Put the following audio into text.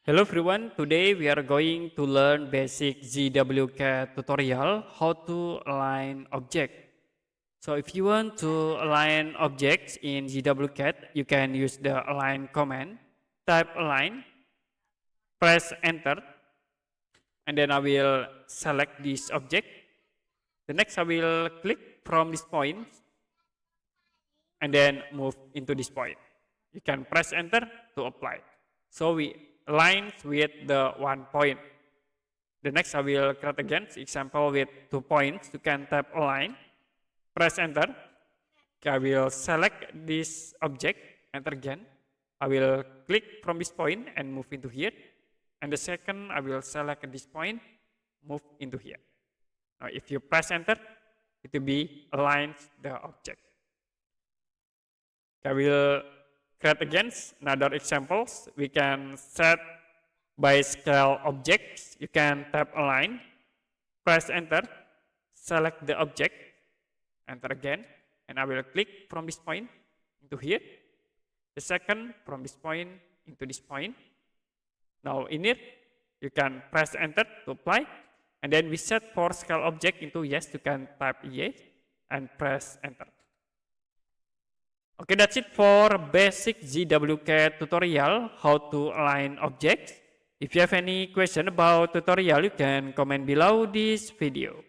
Hello everyone, today we are going to learn basic ZWCAD tutorial, how to align object. So if you want to align objects in ZWCAD, you can use the align command, type align, press enter, and then I will select this object. The next I will click from this point, and then move into this point. You can press enter to apply. So we align with the 1 point. The next I will create again example with 2 points. You can tap align, press enter. I will select this object, enter again. I will click from this point and move into here. And the second I will select this point, move into here. Now if you press enter, it will be align the object. I will create again another examples. We can set by scale objects. You can tap align, press enter, select the object, enter again, and I will click from this point into here. The second from this point into this point. Now in it, you can press enter to apply, and then we set for scale object into yes. You can type yes and press enter. Okay, that's it for basic ZWCAD tutorial, how to align objects. If you have any question about tutorial, you can comment below this video.